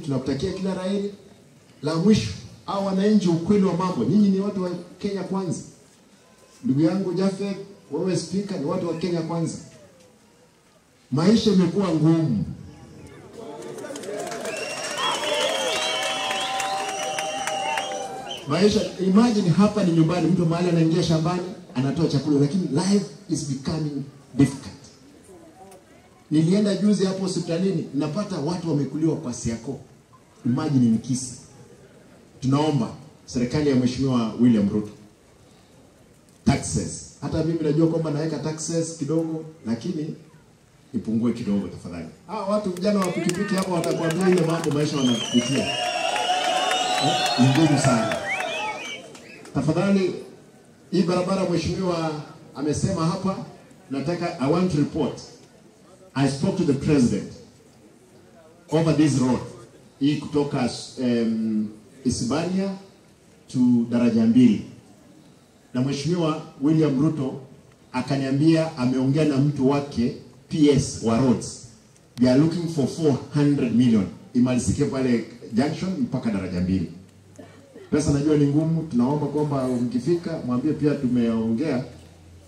Tunakutakia kila laheri. La mwisho, au wananchi, ukweli wa mambo, nyinyi ni watu wa Kenya kwanza. Ndugu yangu Jafet, wewe speaker, ni watu wa Kenya kwanza. Maisha imekuwa ngumu. Maisha, imagine hapa ni nyumbani, mtu mahali anaingia shambani, anatoa chakula, lakini life is becoming difficult. Nilienda juzi hapo hospitalini, napata watu wamekuliwa kwa siako. Imagine ni kisa. Tunaomba serikali ya Mheshimiwa William Ruto, taxes. Hata mimi najua kwamba naweka taxes kidogo, lakini ipungue kidogo tafadhali. Watu vijana wa pikipiki hapo watakwambia ile mambo maisha wanapitia. Ni ngumu sana. Tafadhali, hii barabara Mheshimiwa amesema hapa, nataka I want to report. I spoke to the president over this road. Hii kutoka Isibania to daraja 2. Na Mheshimiwa William Ruto akaniambia ameongea na mtu wake PS wa roads. They are looking for 400 million. Imalizike pale junction mpaka daraja 2. Pesa najua ni ngumu, tunaomba kwamba mkifika mwambie pia tumeongea.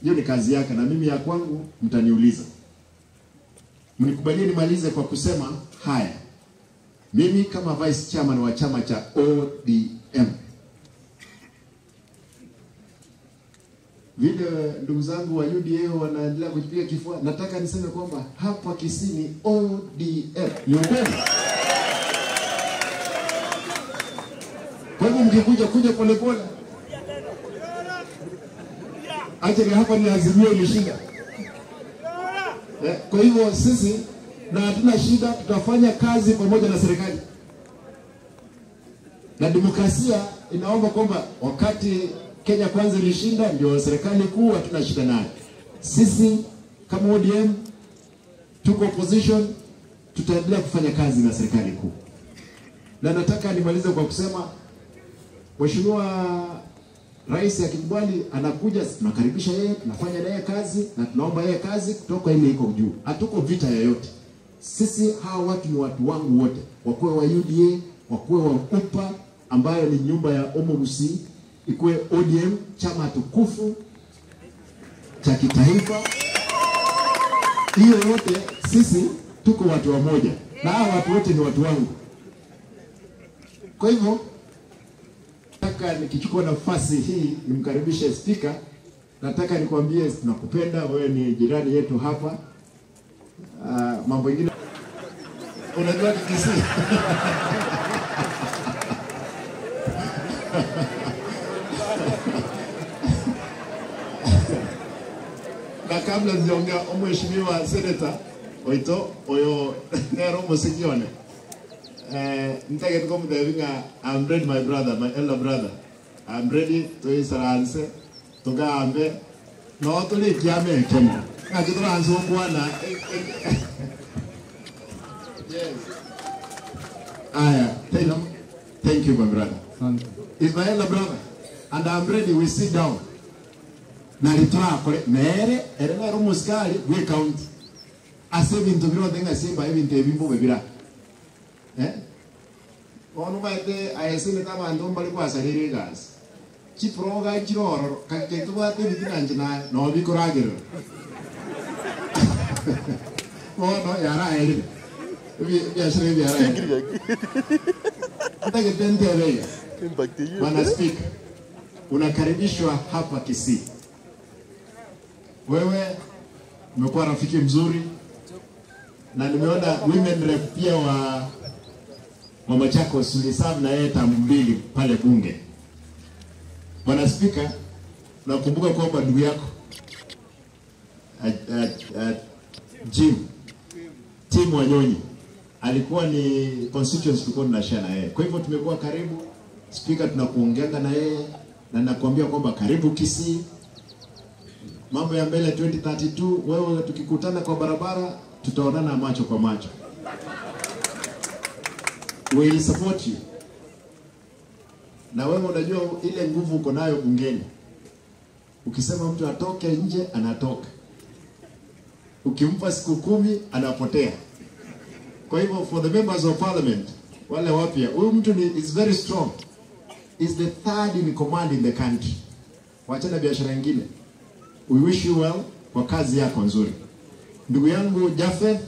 Hiyo ni kazi yake na mimi ya kwangu mtaniuliza. Mnikubalie nimalize kwa kusema haya. Mimi kama vice chairman wa chama cha ODM, vile ndugu zangu wa UDA wanaendelea kujipiga kifua, nataka niseme kwamba hapa Kisii ni ODM. Ni ukweli. Kwa hivyo mkikuja polepole. Acha hapa ni Azimio ilishinda. Kwa hivyo sisi na hatuna shida, tutafanya kazi pamoja na serikali. Na demokrasia inaomba kwamba wakati Kenya kwanza ilishinda, ndio serikali kuu hatuna shida nayo. Sisi kama ODM tuko opposition, tutaendelea kufanya kazi na serikali kuu. Na nataka nimalize kwa kusema Mheshimiwa Rais akikubali anakuja, tunakaribisha yeye, tunafanya naye kazi na tunaomba yeye kazi kutoka ile iko juu. Hatuko vita yoyote. Sisi hawa watu ni watu wangu wote. Wakuwe wa UDA, wakuwe wa UPA ambayo ni nyumba ya Omogusi, ikuwe ODM, chama tukufu cha kitaifa. Hiyo yote sisi tuko watu wa moja. Na hawa watu wote ni watu wangu. Kwa hivyo nataka nikichukua nafasi hii nimkaribishe speaker. Nataka nikwambie tunakupenda, wewe ni jirani yetu hapa. Mambo mengine unajua Kisii. Na kabla sijaongea, Mheshimiwa Senator Oito oyo nero musikione. Nitake tukomdebinga, I'm ready my brother, my elder brother. I'm ready to isaranse tugambe no tuli kiame kemo. Ngajitranso bwana. Yes. Thank you my brother. Is my elder brother and I'm ready, we sit down. Na litwa kole mere erena rumuskali we count. Ase bintu biro denga Simba ebintu ebimbo bebira. Onu baite ayesene kama ndomba likwa salire gas. Chiproga chiroro kaketu bate bitinanje na no bikoragero. Ono yara eri. Biashara yara. Nataka tende wewe. Bwana speaker, unakaribishwa hapa Kisii. Wewe umekuwa rafiki mzuri na nimeona women rep pia wa Mama Chako sulisabu na yeye tamu 2 pale bunge. Bwana speaker, nakumbuka kwamba ndugu yako Tim Wanyonyi alikuwa ni constituency tulikuwa tunashare na yeye. Kwa hivyo tumekuwa karibu. Speaker, tunakuongeanga na yeye na nakwambia kwamba karibu Kisii. Mambo ya mbele 2032, wewe tukikutana kwa barabara tutaonana macho kwa macho. We will support you. Na wewe unajua ile nguvu uko nayo bungeni. Ukisema mtu atoke nje, anatoka. Ukimpa siku 10 anapotea. Kwa hivyo for the members of parliament, wale wapya. Huyu mtu is very strong. Is the third in command in the country. Wachana biashara nyingine. We wish you well kwa kazi yako nzuri. Ndugu yangu Jafeth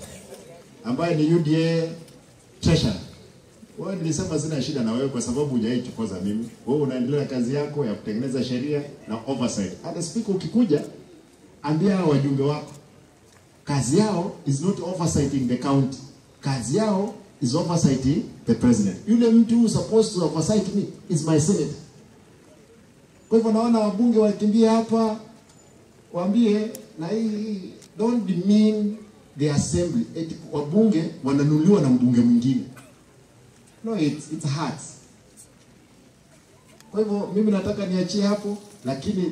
ambaye ni UDA treasurer. Wewe nilisema sina shida na wewe kwa sababu hujaichokoza mimi. Wewe unaendelea kazi yako ya kutengeneza sheria na oversight. Hata speaker ukikuja ambia wajumbe wako kazi yao is not oversighting the county. Kazi yao is oversighting the president. Yule mtu who supposed to oversight me is my senator. Kwa hivyo naona wabunge wakimbia hapa waambie na hii don't demean the assembly. Wabunge wananuliwa na mbunge mwingine. No, it's hard. Kwa hivyo mimi nataka niachie hapo, lakini